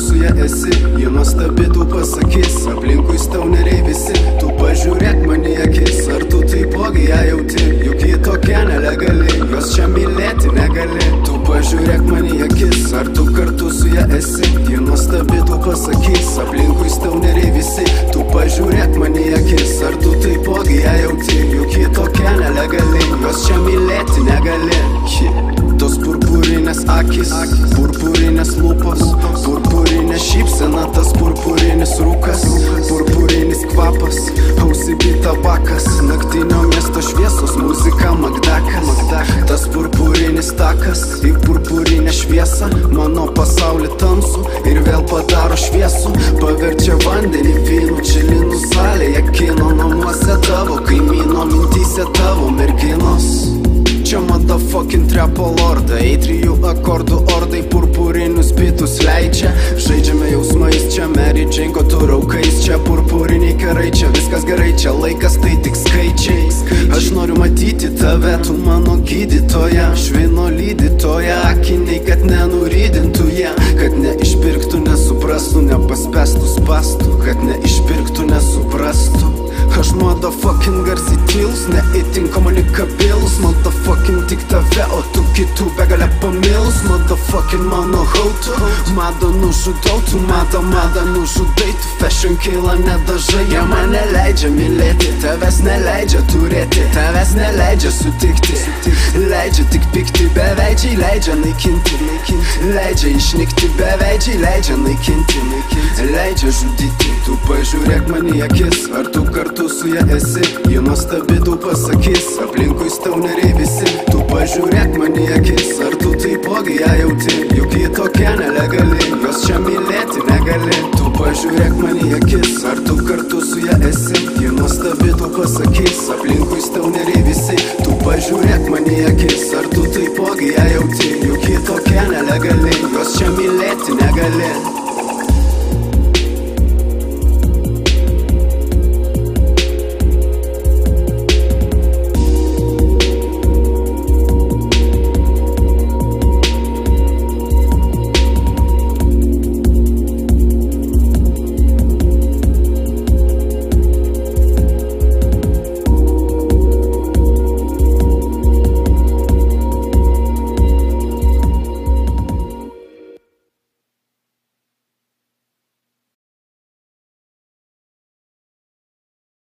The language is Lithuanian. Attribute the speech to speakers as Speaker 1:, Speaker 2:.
Speaker 1: su ja esi, ji nuostabi, tu pasakys, aplinkui stauneriai visi, tu pažiūrėk man į akis, ar tu taipogi ją jauti, juk ji tokia nelegali, jos čia mylėti negali, tu pažiūrėk man į akis, ar tu kartu su ja esi, ji nuostabi, tu pasakys, aplinkui stauneriai visi, tu pažiūrėk man į akis, ar tu taipogi ją jauti, juk ji tokia nelegali, jos čia mylėti negali. Tos purpurinės akis, purpurinės lūpos, purpurinė šypsena, tas purpurinis rūkas, purpurinis kvapas, ausibi tabakas, naktinio miesto šviesos, muzika Magdakas, tas purpurinis takas, į purpurinę šviesą, mano pasaulį tamsų ir vėl padaro šviesų, paverčia vandenį vynu, čilinų salėje kino, namuose tavo kaimyno, mintyse tavo merginos. Čia motherfucking trepo lordai, trijų akordų ordai, purpurinius bitus leidžia, žaidžiame jausmais, čia Mary Jane, ko tu raukais, čia purpuriniai karai, čia viskas gerai, čia laikas tai tik skaičiai. Aš noriu matyti tave, tu mano gydytoja, švino lydytoja, akiniai, kad nenurydintų ją, kad neišpirktų, nesuprastų, nepaspestų spastų, kad neišpirktų, nesuprastų. Aš motherfucking garsiai tylus, neįtin komunikabilus, motherfucking tik tave, o tu kitų begalę pamilus, motherfucking mano hautų, madą nužudau, tu madą nužudai, tu fashion killa nedažai, jie man neleidžia mylėti, tavęs neleidžia turėti, tavęs neleidžia sutikti, leidžia tik pikti, beveidžiai leidžia naikinti, leidžia išnykti, beveidžiai leidžia naikinti, leidžia žudyti, tu pažiūrėk man į akis, ar tu kartu su ja esi, ji nuostabi, tu pasakys, aplinkui stauneriai visi, tu pažiūrėk man į akis, ar tu taipogi ją jauti, juk ji tokia nelegali, jos čia mylėti negali, tu pažiūrėk man į akis, ar tu kartu su ja esi, ji nuostabi, tu pasakys, aplinkui stauneriai visi, tu pažiūrėk man į akis, ar tu taipogi ją jauti, juk ji tokia nelegali, jos čia mylėti negali.